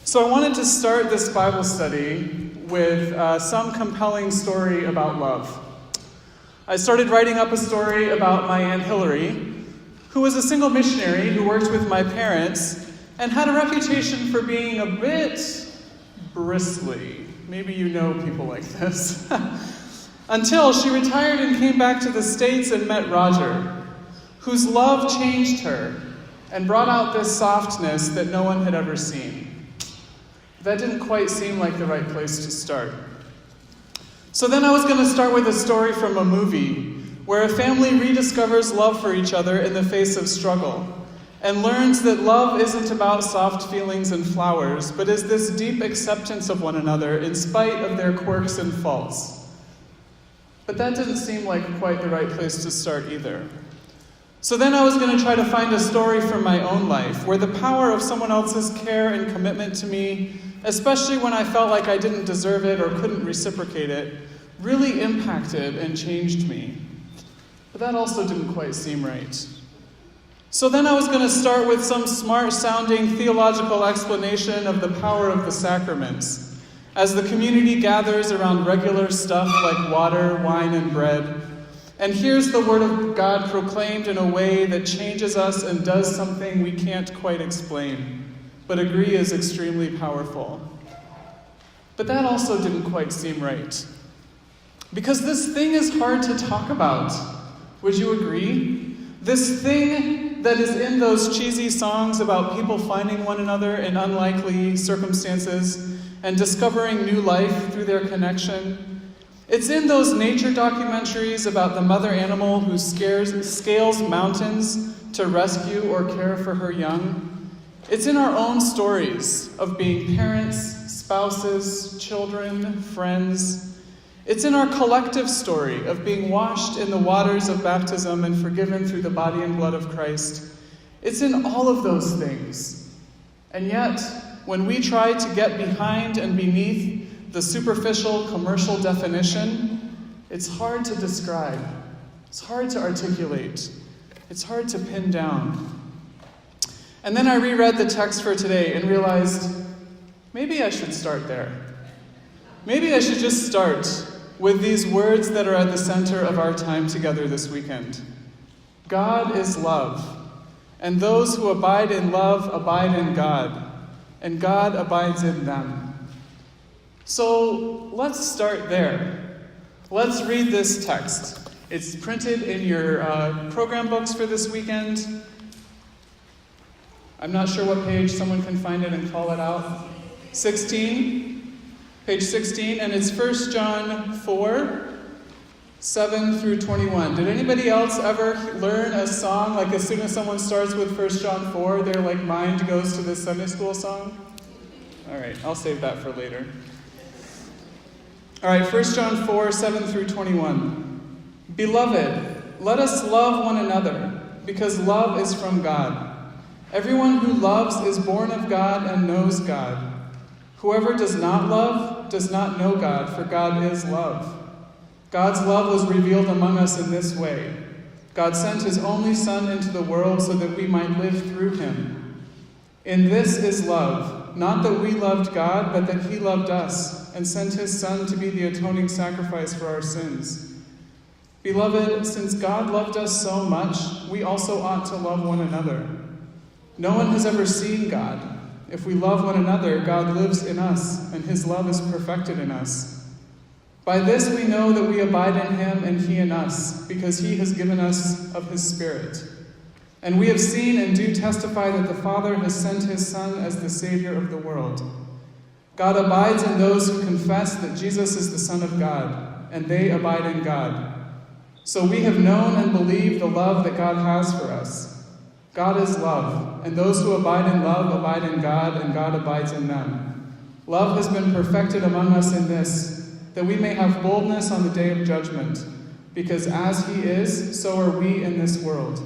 So I wanted to start this Bible study with some compelling story about love. I started writing up a story about my Aunt Hillary, who was a single missionary who worked with my parents and had a reputation for being a bit bristly. Maybe you know people like this. Until she retired and came back to the States and met Roger, whose love changed her and brought out this softness that no one had ever seen. That didn't quite seem like the right place to start. So then I was going to start with a story from a movie where a family rediscovers love for each other in the face of struggle and learns that love isn't about soft feelings and flowers, but is this deep acceptance of one another in spite of their quirks and faults. But that didn't seem like quite the right place to start either. So then I was going to try to find a story from my own life where the power of someone else's care and commitment to me, especially when I felt like I didn't deserve it or couldn't reciprocate it, really impacted and changed me. But that also didn't quite seem right. So then I was going to start with some smart-sounding theological explanation of the power of the sacraments, as the community gathers around regular stuff like water, wine, and bread, and hears the Word of God proclaimed in a way that changes us and does something we can't quite explain, but agree is extremely powerful. But that also didn't quite seem right. Because this thing is hard to talk about. Would you agree? This thing that is in those cheesy songs about people finding one another in unlikely circumstances and discovering new life through their connection. It's in those nature documentaries about the mother animal who scales mountains to rescue or care for her young. It's in our own stories of being parents, spouses, children, friends. It's in our collective story of being washed in the waters of baptism and forgiven through the body and blood of Christ. It's in all of those things. And yet, when we try to get behind and beneath the superficial commercial definition, it's hard to describe. It's hard to articulate. It's hard to pin down. And then I reread the text for today and realized, maybe I should start there. Maybe I should just start with these words that are at the center of our time together this weekend. God is love, and those who abide in love abide in God, and God abides in them. So let's start there. Let's read this text. It's printed in your program books for this weekend. I'm not sure what page. Someone can find it and call it out. 16, page 16, and it's 1 John 4, 7 through 21. Did anybody else ever learn a song, like as soon as someone starts with 1 John 4, their mind goes to this Sunday school song? All right, I'll save that for later. All right, 1 John 4, 7 through 21. Beloved, let us love one another, because love is from God. Everyone who loves is born of God and knows God. Whoever does not love does not know God, for God is love. God's love was revealed among us in this way. God sent his only Son into the world so that we might live through him. In this is love, not that we loved God, but that he loved us and sent his Son to be the atoning sacrifice for our sins. Beloved, since God loved us so much, we also ought to love one another. No one has ever seen God. If we love one another, God lives in us, and his love is perfected in us. By this we know that we abide in him and he in us, because he has given us of his Spirit. And we have seen and do testify that the Father has sent his Son as the Savior of the world. God abides in those who confess that Jesus is the Son of God, and they abide in God. So we have known and believed the love that God has for us. God is love, and those who abide in love abide in God, and God abides in them. Love has been perfected among us in this, that we may have boldness on the day of judgment, because as he is, so are we in this world.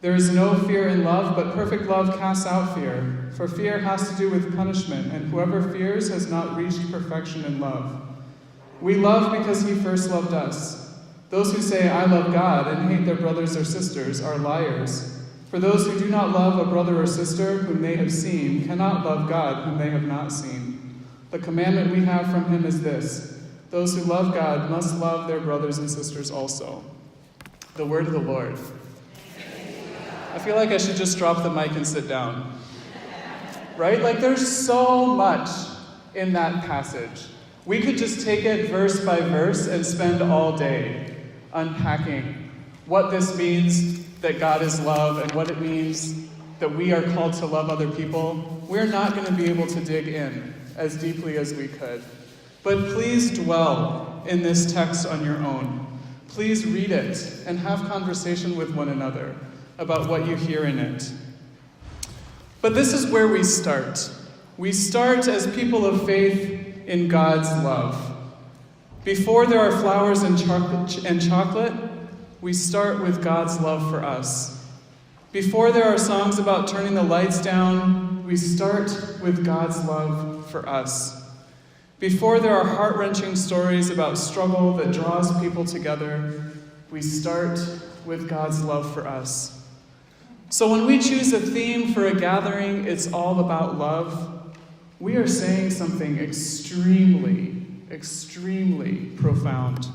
There is no fear in love, but perfect love casts out fear, for fear has to do with punishment, and whoever fears has not reached perfection in love. We love because he first loved us. Those who say, I love God, and hate their brothers or sisters are liars. For those who do not love a brother or sister whom they have seen cannot love God whom they have not seen. The commandment we have from him is this: those who love God must love their brothers and sisters also. The word of the Lord. I feel like I should just drop the mic and sit down. Right? Like, there's so much in that passage. We could just take it verse by verse and spend all day unpacking what this means that God is love and what it means that we are called to love other people. We're not going to be able to dig in as deeply as we could. But please dwell in this text on your own. Please read it and have conversation with one another about what you hear in it. But this is where we start. We start as people of faith in God's love. Before there are flowers and chocolate, we start with God's love for us. Before there are songs about turning the lights down, we start with God's love for us. Before there are heart-wrenching stories about struggle that draws people together, we start with God's love for us. So when we choose a theme for a gathering, it's all about love, we are saying something extremely, extremely profound.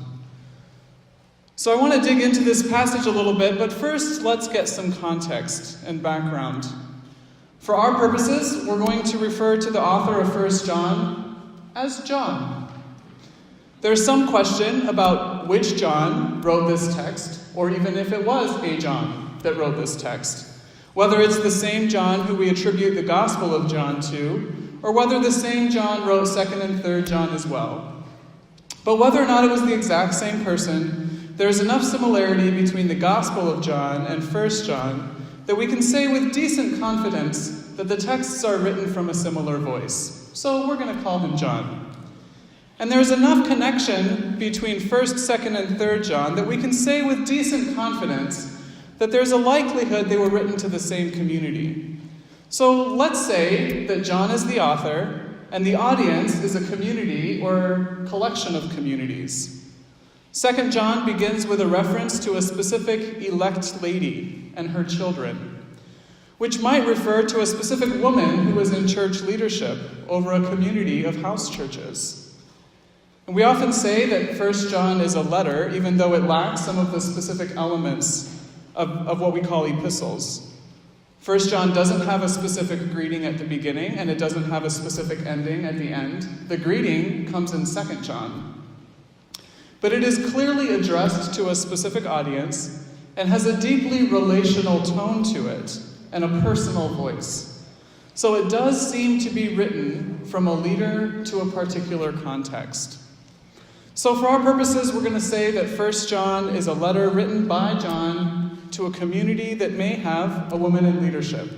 So I want to dig into this passage a little bit, but first let's get some context and background. For our purposes, we're going to refer to the author of 1 John as John. There's some question about which John wrote this text, or even if it was a John that wrote this text. Whether it's the same John who we attribute the Gospel of John to, or whether the same John wrote 2nd and 3rd John as well. But whether or not it was the exact same person, there's enough similarity between the Gospel of John and 1 John that we can say with decent confidence that the texts are written from a similar voice. So we're going to call him John. And there's enough connection between 1st, 2nd, and 3rd John that we can say with decent confidence that there's a likelihood they were written to the same community. So let's say that John is the author and the audience is a community or collection of communities. 2 John begins with a reference to a specific elect lady and her children, which might refer to a specific woman who was in church leadership over a community of house churches. And we often say that 1 John is a letter, even though it lacks some of the specific elements of what we call epistles. 1 John doesn't have a specific greeting at the beginning, and it doesn't have a specific ending at the end. The greeting comes in 2 John. But it is clearly addressed to a specific audience and has a deeply relational tone to it and a personal voice. So it does seem to be written from a leader to a particular context. So for our purposes, we're going to say that 1 John is a letter written by John to a community that may have a woman in leadership.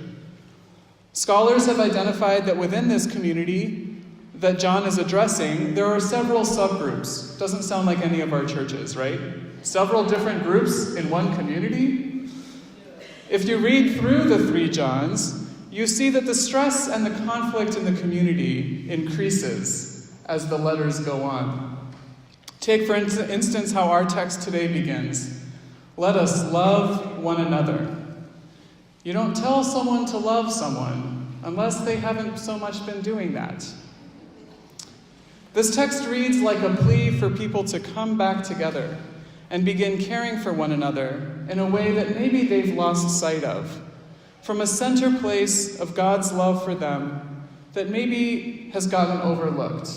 Scholars have identified that within this community that John is addressing, there are several subgroups. Doesn't sound like any of our churches, right? Several different groups in one community. If you read through the 3 Johns, you see that the stress and the conflict in the community increases as the letters go on. Take, for instance, how our text today begins. Let us love one another. You don't tell someone to love someone unless they haven't so much been doing that. This text reads like a plea for people to come back together and begin caring for one another in a way that maybe they've lost sight of, from a center place of God's love for them that maybe has gotten overlooked.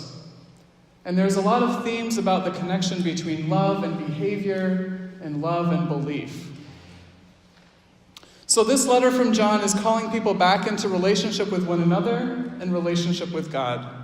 And there's a lot of themes about the connection between love and behavior and love and belief. So this letter from John is calling people back into relationship with one another and relationship with God.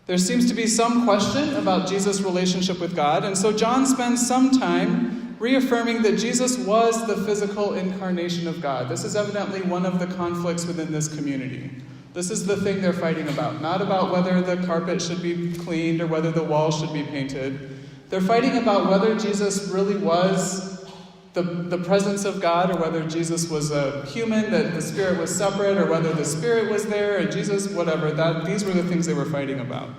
There seems to be some question about Jesus' relationship with God, and so John spends some time reaffirming that Jesus was the physical incarnation of God. This is evidently one of the conflicts within this community. This is the thing they're fighting about, not about whether the carpet should be cleaned or whether the walls should be painted. They're fighting about whether Jesus really was the presence of God, or whether Jesus was a human, that the Spirit was separate, or whether the Spirit was there, and Jesus, whatever. These were the things they were fighting about.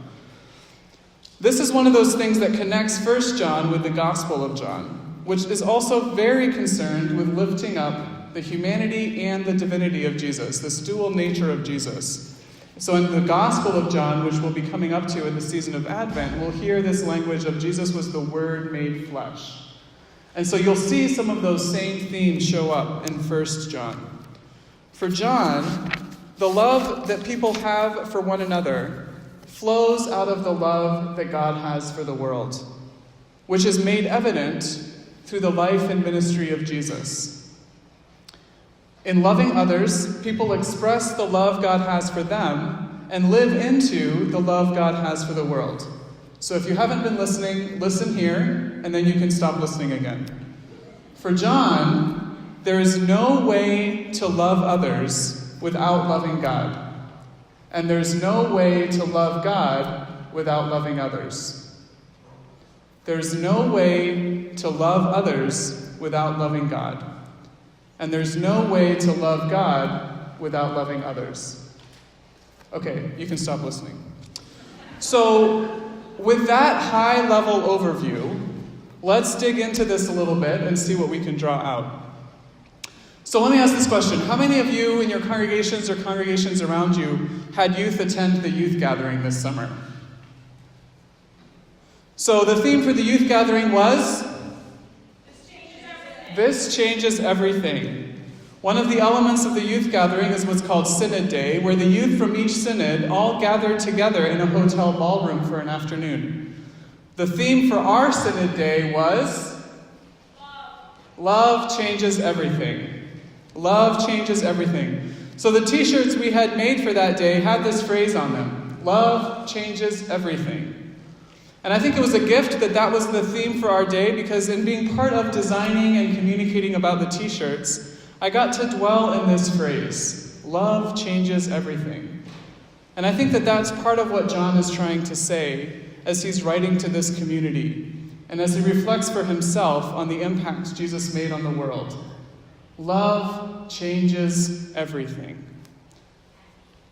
This is one of those things that connects 1 John with the Gospel of John, which is also very concerned with lifting up the humanity and the divinity of Jesus, this dual nature of Jesus. So in the Gospel of John, which we'll be coming up to in the season of Advent, we'll hear this language of Jesus was the Word made flesh. And so you'll see some of those same themes show up in 1 John. For John, the love that people have for one another flows out of the love that God has for the world, which is made evident through the life and ministry of Jesus. In loving others, people express the love God has for them and live into the love God has for the world. So if you haven't been listening, listen here, and then you can stop listening again. For John, there is no way to love others without loving God. And there's no way to love God without loving others. There's no way to love others without loving God. And there's no way to love God without loving others. Okay, you can stop listening. So, with that high-level overview, let's dig into this a little bit and see what we can draw out. So let me ask this question. How many of you in your congregations or congregations around you had youth attend the youth gathering this summer? So the theme for the youth gathering was? This changes everything. One of the elements of the youth gathering is what's called Synod Day, where the youth from each synod all gathered together in a hotel ballroom for an afternoon. The theme for our Synod Day was? Love changes everything. Love changes everything. So the t-shirts we had made for that day had this phrase on them. Love changes everything. And I think it was a gift that was the theme for our day, because in being part of designing and communicating about the t-shirts, I got to dwell in this phrase. Love changes everything. And I think that's part of what John is trying to say as he's writing to this community, and as he reflects for himself on the impact Jesus made on the world. Love changes everything.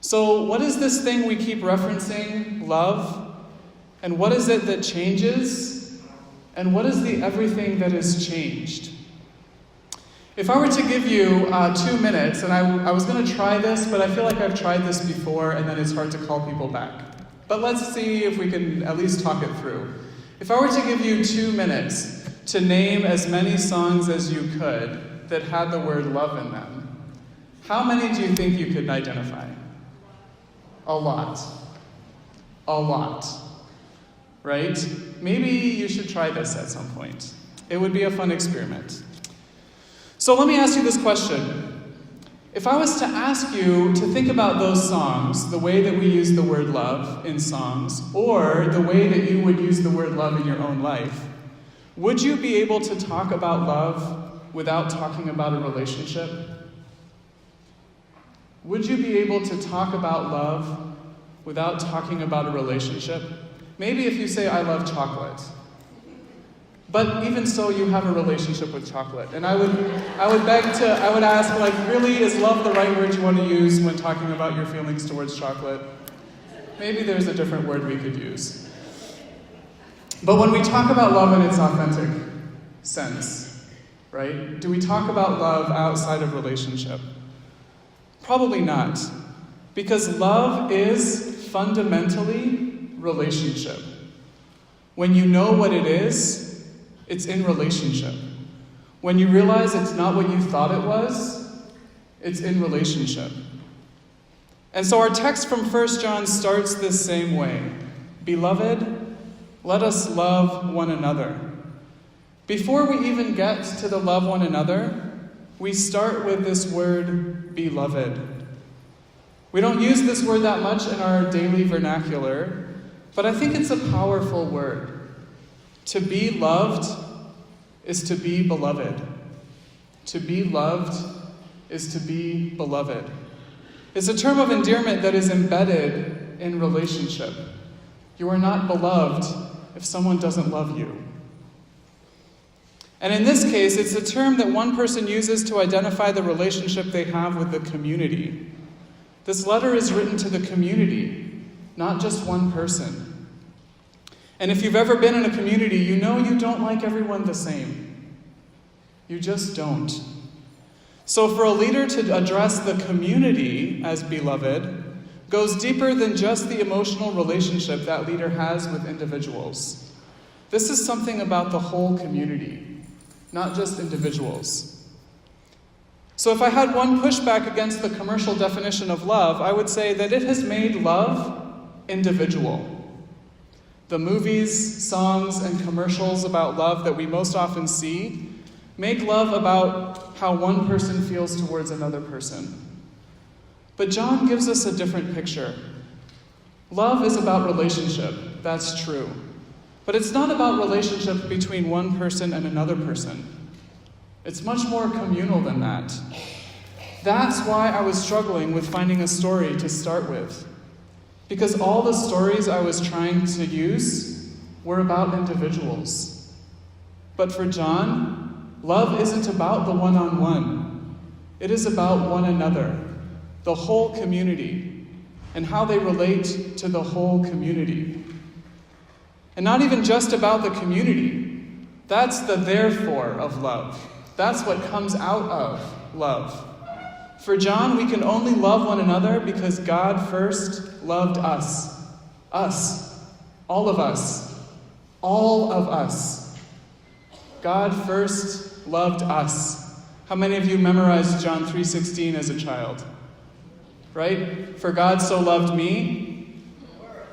So what is this thing we keep referencing, love? And what is it that changes? And what is the everything that is changed? If I were to give you 2 minutes, and I was going to try this, but I feel like I've tried this before, and then it's hard to call people back. But let's see if we can at least talk it through. If I were to give you 2 minutes to name as many songs as you could that had the word love in them, how many do you think you could identify? A lot. A lot. Right? Maybe you should try this at some point. It would be a fun experiment. So let me ask you this question. If I was to ask you to think about those songs, the way that we use the word love in songs, or the way that you would use the word love in your own life, would you be able to talk about love without talking about a relationship? Would you be able to talk about love without talking about a relationship? Maybe if you say, I love chocolate. But even so, you have a relationship with chocolate. And I would ask, really, is love the right word you want to use when talking about your feelings towards chocolate? Maybe there's a different word we could use. But when we talk about love in its authentic sense, right? Do we talk about love outside of relationship? Probably not. Because love is fundamentally relationship. When you know what it is, it's in relationship. When you realize it's not what you thought it was, it's in relationship. And so our text from 1 John starts this same way. Beloved, let us love one another. Before we even get to the love one another, we start with this word, beloved. We don't use this word that much in our daily vernacular, but I think it's a powerful word. To be loved is to be beloved. To be loved is to be beloved. It's a term of endearment that is embedded in relationship. You are not beloved if someone doesn't love you. And in this case, it's a term that one person uses to identify the relationship they have with the community. This letter is written to the community, not just one person. And if you've ever been in a community, you know you don't like everyone the same. You just don't. So for a leader to address the community as beloved goes deeper than just the emotional relationship that leader has with individuals. This is something about the whole community, not just individuals. So if I had one pushback against the commercial definition of love, I would say that it has made love individual. The movies, songs, and commercials about love that we most often see make love about how one person feels towards another person. But John gives us a different picture. Love is about relationship, that's true. But it's not about relationship between one person and another person. It's much more communal than that. That's why I was struggling with finding a story to start with. Because all the stories I was trying to use were about individuals. But for John, love isn't about the one-on-one. It is about one another, the whole community, and how they relate to the whole community. And not even just about the community. That's the therefore of love. That's what comes out of love. For John, we can only love one another because God first loved us. Us. All of us. All of us. God first loved us. How many of you memorized John 3:16 as a child? Right? For God so loved me.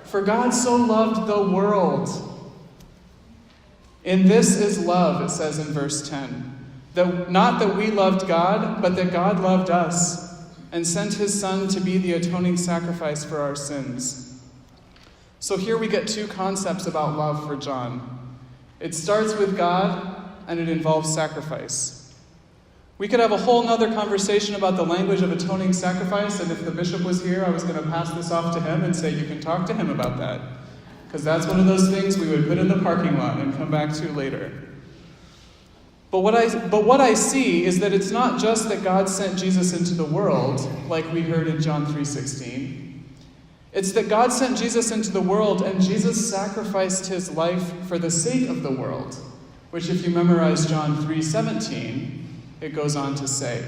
For God so loved the world. In this is love, it says in verse 10. Not that we loved God, but that God loved us and sent his Son to be the atoning sacrifice for our sins. So here we get two concepts about love for John. It starts with God, and it involves sacrifice. We could have a whole nother conversation about the language of atoning sacrifice, and if the bishop was here, I was going to pass this off to him and say, you can talk to him about that. Because that's one of those things we would put in the parking lot and come back to later. But what I see is that it's not just that God sent Jesus into the world, like we heard in John 3:16. It's that God sent Jesus into the world, and Jesus sacrificed his life for the sake of the world, which if you memorize John 3:17, it goes on to say.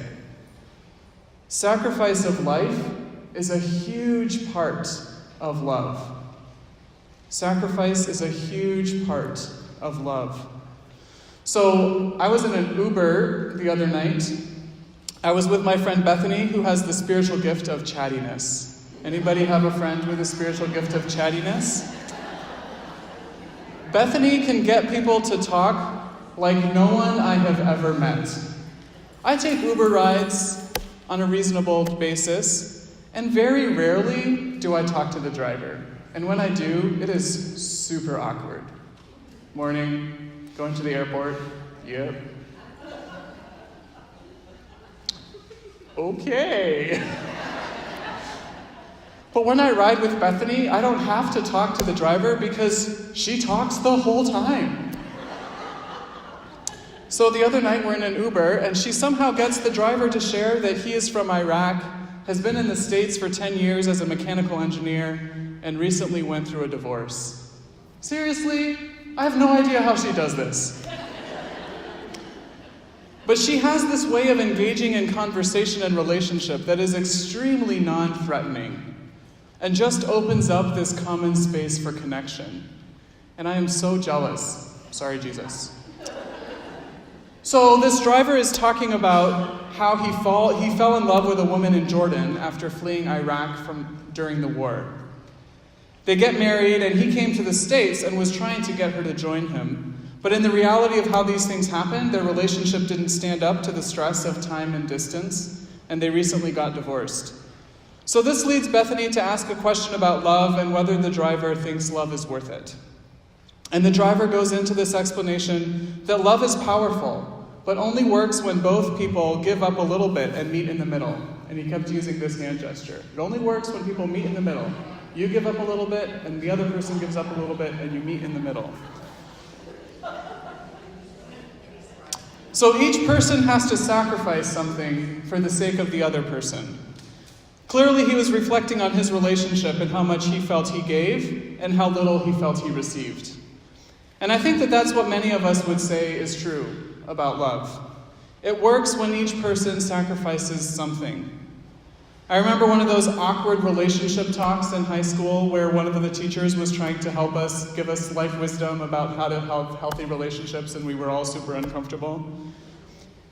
Sacrifice of life is a huge part of love. Sacrifice is a huge part of love. So I was in an Uber the other night. I was with my friend Bethany, who has the spiritual gift of chattiness. Anybody have a friend with a spiritual gift of chattiness? Bethany can get people to talk like no one I have ever met. I take Uber rides on a reasonable basis, and very rarely do I talk to the driver. And when I do, it is super awkward. Morning. Going to the airport? Yep. Okay. But when I ride with Bethany, I don't have to talk to the driver because she talks the whole time. So the other night we're in an Uber, and she somehow gets the driver to share that he is from Iraq, has been in the States for 10 years as a mechanical engineer, and recently went through a divorce. Seriously? I have no idea how she does this. But she has this way of engaging in conversation and relationship that is extremely non-threatening and just opens up this common space for connection. And I am so jealous. Sorry, Jesus. So this driver is talking about how he fell in love with a woman in Jordan after fleeing Iraq during the war. They get married, and he came to the States and was trying to get her to join him. But in the reality of how these things happened, their relationship didn't stand up to the stress of time and distance, and they recently got divorced. So this leads Bethany to ask a question about love and whether the driver thinks love is worth it. And the driver goes into this explanation that love is powerful, but only works when both people give up a little bit and meet in the middle. And he kept using this hand gesture. It only works when people meet in the middle. You give up a little bit, and the other person gives up a little bit, and you meet in the middle. So each person has to sacrifice something for the sake of the other person. Clearly, he was reflecting on his relationship and how much he felt he gave and how little he felt he received. And I think that that's what many of us would say is true about love. It works when each person sacrifices something. I remember one of those awkward relationship talks in high school where one of the teachers was trying to help us, give us life wisdom about how to have healthy relationships, and we were all super uncomfortable.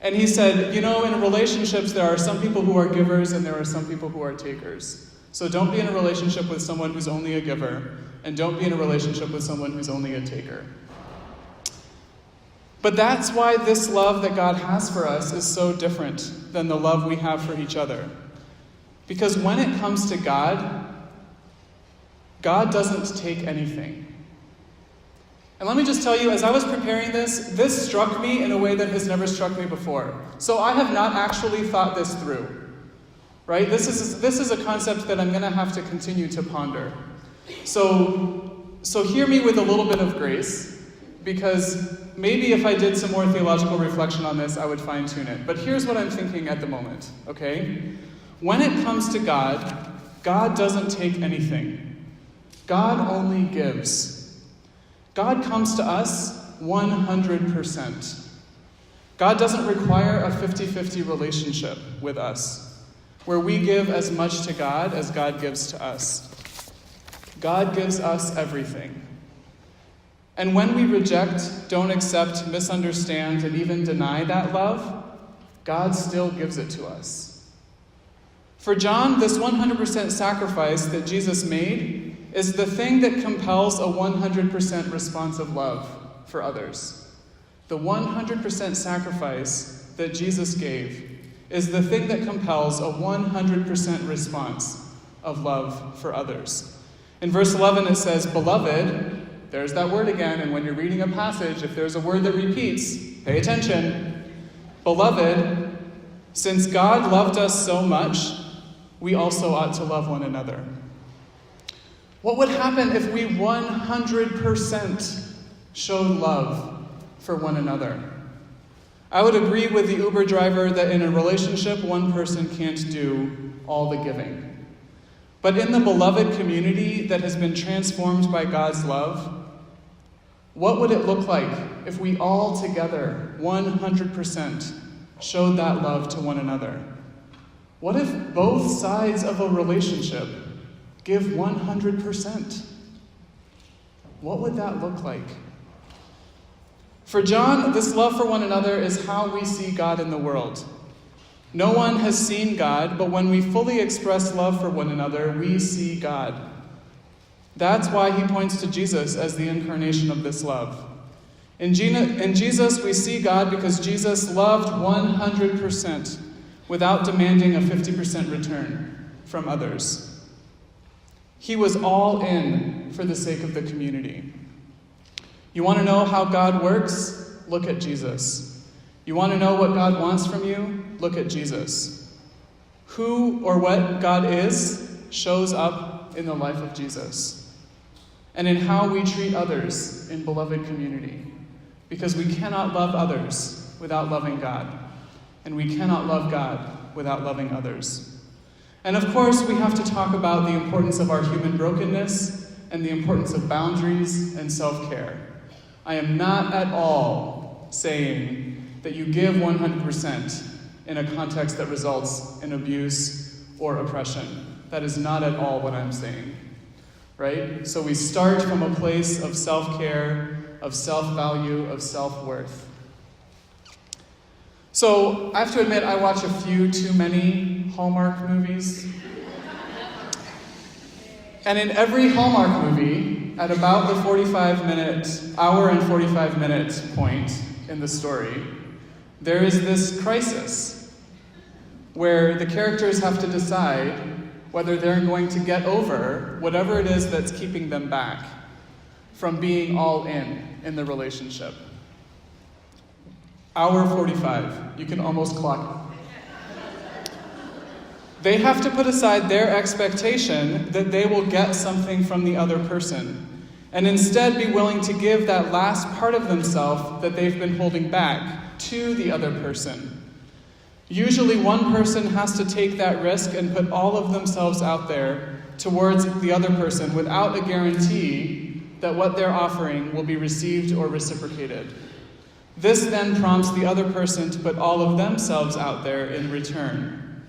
And he said, in relationships there are some people who are givers and there are some people who are takers. So don't be in a relationship with someone who's only a giver, and don't be in a relationship with someone who's only a taker. But that's why this love that God has for us is so different than the love we have for each other. Because when it comes to God, God doesn't take anything. And let me just tell you, as I was preparing this struck me in a way that has never struck me before. So I have not actually thought this through, right? This is a concept that I'm going to have to continue to ponder. So hear me with a little bit of grace, because maybe if I did some more theological reflection on this, I would fine-tune it. But here's what I'm thinking at the moment, okay? When it comes to God, God doesn't take anything. God only gives. God comes to us 100%. God doesn't require a 50-50 relationship with us, where we give as much to God as God gives to us. God gives us everything. And when we reject, don't accept, misunderstand, and even deny that love, God still gives it to us. For John, this 100% sacrifice that Jesus made is the thing that compels a 100% responsive love for others. The 100% sacrifice that Jesus gave is the thing that compels a 100% response of love for others. In verse 11 it says, "Beloved," there's that word again, and when you're reading a passage, if there's a word that repeats, pay attention. "Beloved, since God loved us so much, we also ought to love one another." What would happen if we 100% showed love for one another? I would agree with the Uber driver that in a relationship, one person can't do all the giving. But in the beloved community that has been transformed by God's love, what would it look like if we all together, 100%, showed that love to one another? What if both sides of a relationship give 100%? What would that look like? For John, this love for one another is how we see God in the world. No one has seen God, but when we fully express love for one another, we see God. That's why he points to Jesus as the incarnation of this love. In Jesus, we see God because Jesus loved 100% without demanding a 50% return from others. He was all in for the sake of the community. You want to know how God works? Look at Jesus. You want to know what God wants from you? Look at Jesus. Who or what God is shows up in the life of Jesus and in how we treat others in beloved community. Because we cannot love others without loving God, and we cannot love God without loving others. And of course, we have to talk about the importance of our human brokenness and the importance of boundaries and self-care. I am not at all saying that you give 100% in a context that results in abuse or oppression. That is not at all what I'm saying, right? So we start from a place of self-care, of self-value, of self-worth. So I have to admit, I watch a few too many Hallmark movies. And in every Hallmark movie, at about the hour and 45 minute point in the story, there is this crisis where the characters have to decide whether they're going to get over whatever it is that's keeping them back from being all in the relationship. Hour 45, you can almost clock it. They have to put aside their expectation that they will get something from the other person, and instead be willing to give that last part of themselves that they've been holding back to the other person. Usually one person has to take that risk and put all of themselves out there towards the other person without a guarantee that what they're offering will be received or reciprocated. This then prompts the other person to put all of themselves out there in return,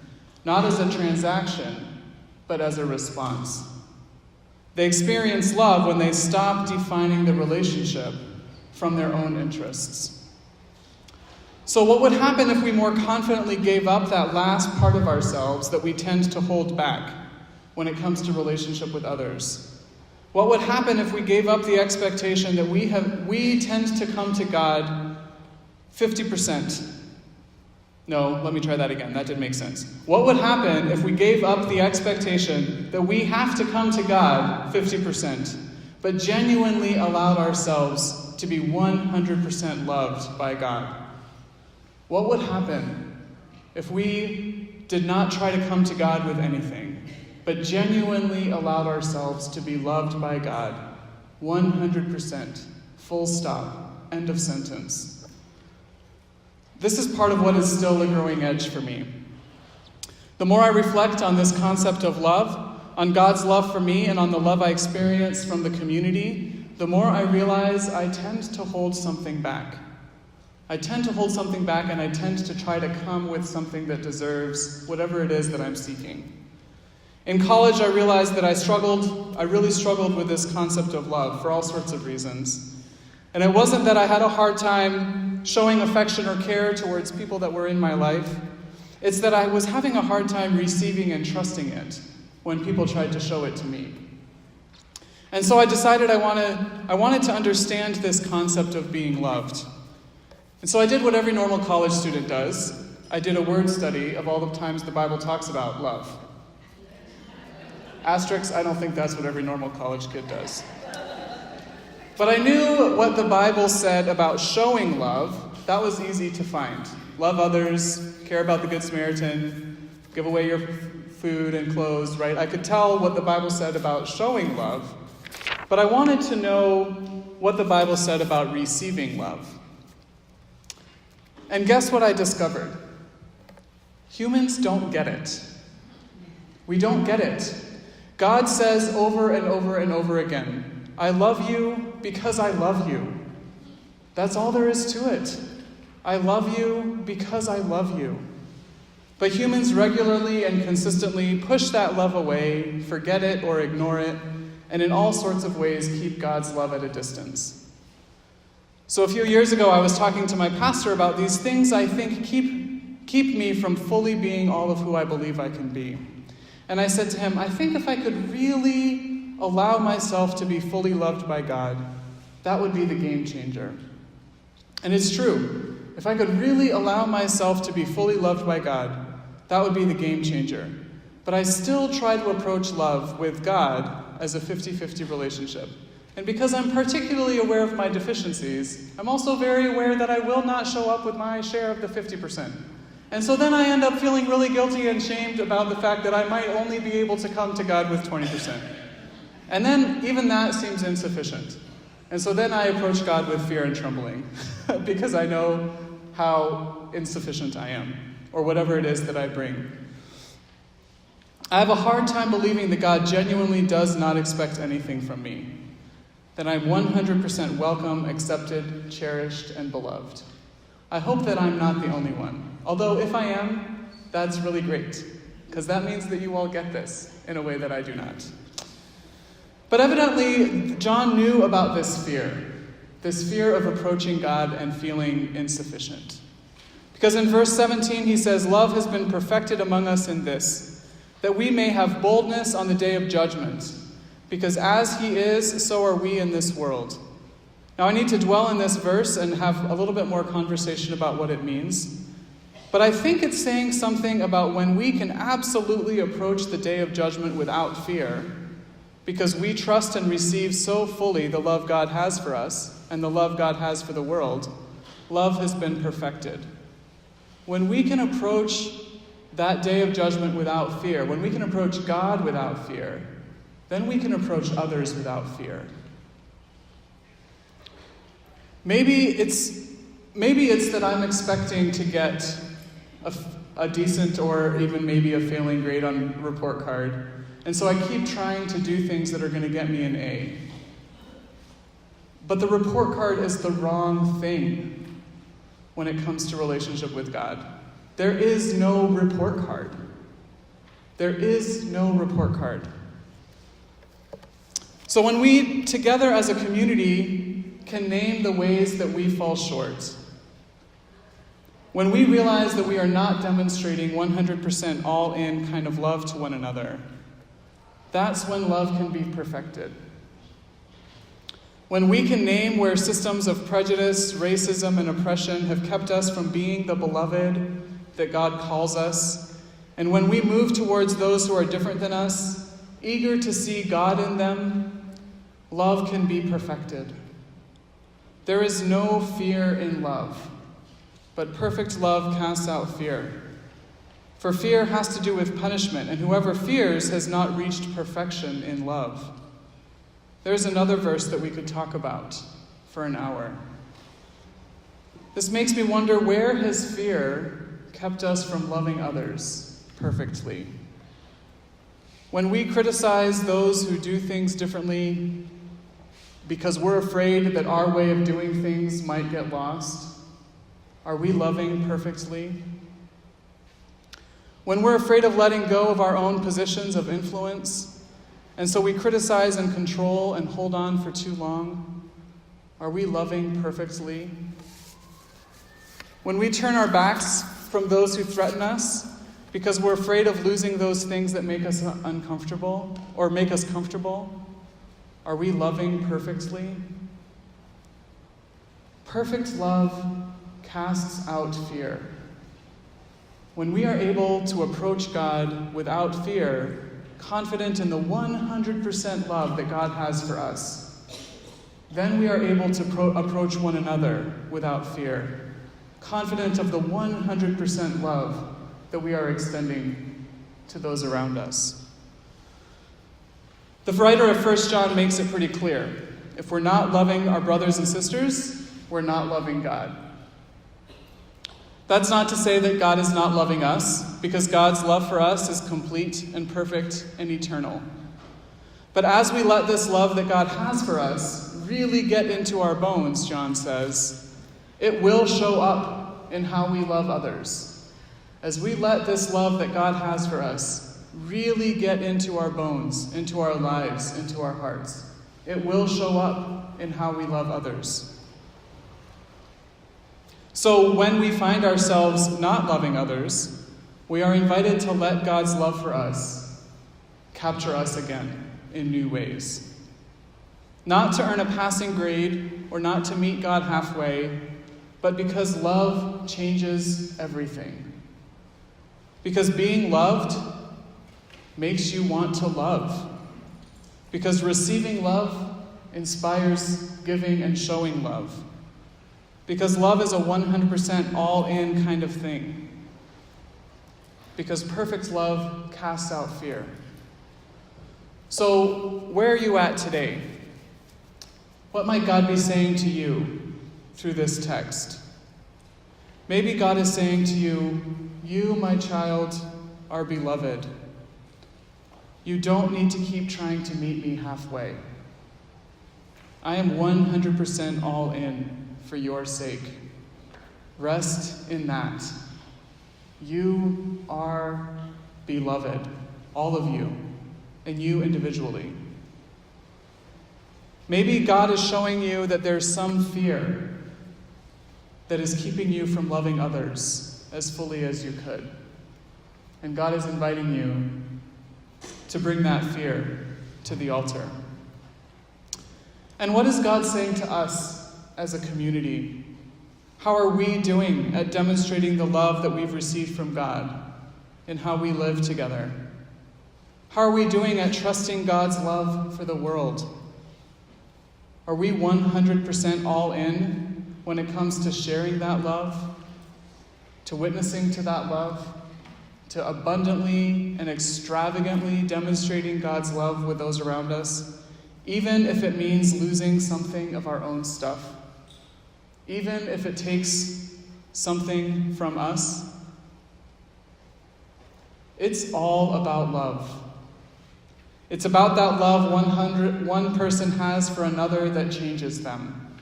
not as a transaction, but as a response. They experience love when they stop defining the relationship from their own interests. So what would happen if we more confidently gave up that last part of ourselves that we tend to hold back when it comes to relationship with others? What would happen if we gave up the expectation that we tend to come to God 50%? No, let me try that again. That didn't make sense. What would happen if we gave up the expectation that we have to come to God 50%, but genuinely allowed ourselves to be 100% loved by God? What would happen if we did not try to come to God with anything, but genuinely allowed ourselves to be loved by God 100%, full stop, end of sentence? This is part of what is still a growing edge for me. The more I reflect on this concept of love, on God's love for me, and on the love I experience from the community, the more I realize I tend to hold something back. I tend to hold something back, and I tend to try to come with something that deserves whatever it is that I'm seeking. In college, I realized that I really struggled with this concept of love for all sorts of reasons. And it wasn't that I had a hard time showing affection or care towards people that were in my life. It's that I was having a hard time receiving and trusting it when people tried to show it to me. And so I decided I wanted to understand this concept of being loved. And so I did what every normal college student does. I did a word study of all the times the Bible talks about love. Asterisks, I don't think that's what every normal college kid does. But I knew what the Bible said about showing love. That was easy to find. Love others, care about the Good Samaritan, give away your food and clothes, right? I could tell what the Bible said about showing love, but I wanted to know what the Bible said about receiving love. And guess what I discovered? Humans don't get it. We don't get it. God says over and over and over again, I love you because I love you. That's all there is to it. I love you because I love you. But humans regularly and consistently push that love away, forget it or ignore it, and in all sorts of ways keep God's love at a distance. So a few years ago, I was talking to my pastor about these things I think keep me from fully being all of who I believe I can be. And I said to him, I think if I could really allow myself to be fully loved by God, that would be the game changer. And it's true. If I could really allow myself to be fully loved by God, that would be the game changer. But I still try to approach love with God as a 50-50 relationship. And because I'm particularly aware of my deficiencies, I'm also very aware that I will not show up with my share of the 50%. And so then I end up feeling really guilty and shamed about the fact that I might only be able to come to God with 20%. And then even that seems insufficient. And so then I approach God with fear and trembling because I know how insufficient I am, or whatever it is that I bring. I have a hard time believing that God genuinely does not expect anything from me, that I'm 100% welcome, accepted, cherished, and beloved. I hope that I'm not the only one. Although if I am, that's really great, because that means that you all get this in a way that I do not. But evidently, John knew about this fear of approaching God and feeling insufficient. Because in verse 17 he says, love has been perfected among us in this, that we may have boldness on the day of judgment, because as he is, so are we in this world. Now I need to dwell in this verse and have a little bit more conversation about what it means. But I think it's saying something about when we can absolutely approach the day of judgment without fear, because we trust and receive so fully the love God has for us and the love God has for the world. Love has been perfected. When we can approach that day of judgment without fear, when we can approach God without fear, then we can approach others without fear. Maybe it's that I'm expecting to get a decent or even maybe a failing grade on a report card. And so I keep trying to do things that are going to get me an A. But the report card is the wrong thing. when it comes to relationship with God. There is no report card. There is no report card. So when we, together as a community, can name the ways that we fall short, when we realize that we are not demonstrating 100% all-in kind of love to one another, that's when love can be perfected. When we can name where systems of prejudice, racism, and oppression have kept us from being the beloved that God calls us, and when we move towards those who are different than us, eager to see God in them, love can be perfected. There is no fear in love, but perfect love casts out fear. For fear has to do with punishment, and whoever fears has not reached perfection in love. There's another verse that we could talk about for an hour. This makes me wonder, where has fear kept us from loving others perfectly? When we criticize those who do things differently because we're afraid that our way of doing things might get lost, are we loving perfectly? When we're afraid of letting go of our own positions of influence, and so we criticize and control and hold on for too long, are we loving perfectly? When we turn our backs from those who threaten us because we're afraid of losing those things that make us uncomfortable or make us comfortable, are we loving perfectly? Perfect love casts out fear. When we are able to approach God without fear, confident in the 100% love that God has for us, then we are able to approach one another without fear, confident of the 100% love that we are extending to those around us. The writer of 1 John makes it pretty clear. If we're not loving our brothers and sisters, we're not loving God. That's not to say that God is not loving us, because God's love for us is complete and perfect and eternal. But as we let this love that God has for us really get into our bones, John says, it will show up in how we love others. As we let this love that God has for us really get into our bones, into our lives, into our hearts, it will show up in how we love others. So when we find ourselves not loving others, we are invited to let God's love for us capture us again in new ways. Not to earn a passing grade or not to meet God halfway, but because love changes everything. Because being loved makes you want to love. Because receiving love inspires giving and showing love. Because love is a 100% all-in kind of thing. Because perfect love casts out fear. So, where are you at today? What might God be saying to you through this text? Maybe God is saying to you, you, my child, are beloved. You don't need to keep trying to meet me halfway. I am 100% all in for your sake. Rest in that. You are beloved, all of you, and you individually. Maybe God is showing you that there's some fear that is keeping you from loving others as fully as you could. And God is inviting you to bring that fear to the altar. And what is God saying to us as a community? How are we doing at demonstrating the love that we've received from God in how we live together? How are we doing at trusting God's love for the world? Are we 100% all in when it comes to sharing that love, to witnessing to that love, to abundantly and extravagantly demonstrating God's love with those around us, even if it means losing something of our own stuff? Even if it takes something from us? It's all about love. It's about that love one person has for another that changes them.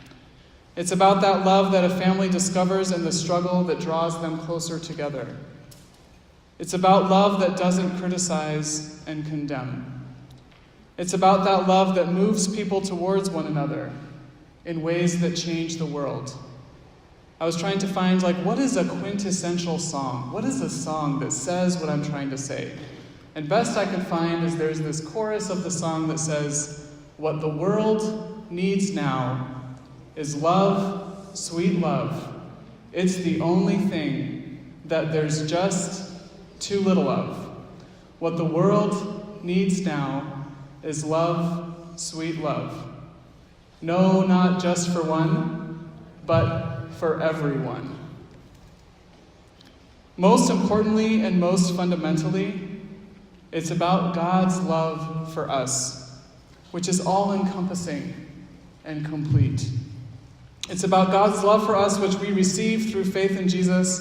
It's about that love that a family discovers in the struggle that draws them closer together. It's about love that doesn't criticize and condemn. It's about that love that moves people towards one another in ways that change the world. I was trying to find, what is a quintessential song? What is a song that says what I'm trying to say? And best I can find is there's this chorus of the song that says, "What the world needs now is love, sweet love. It's the only thing that there's just too little of. What the world needs now is love, sweet love. No, not just for one, but for everyone." Most importantly and most fundamentally, it's about God's love for us, which is all-encompassing and complete. It's about God's love for us, which we receive through faith in Jesus,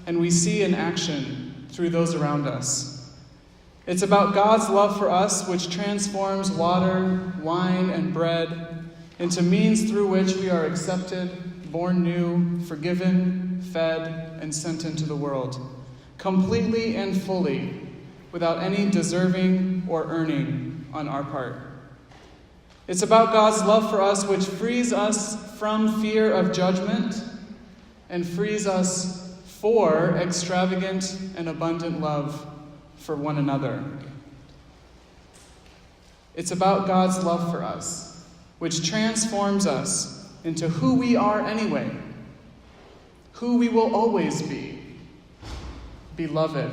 and we see in action through those around us. It's about God's love for us, which transforms water, wine, and bread into means through which we are accepted, born new, forgiven, fed, and sent into the world, completely and fully, without any deserving or earning on our part. It's about God's love for us, which frees us from fear of judgment and frees us for extravagant and abundant love for one another. It's about God's love for us, which transforms us into who we are anyway, who we will always be, beloved.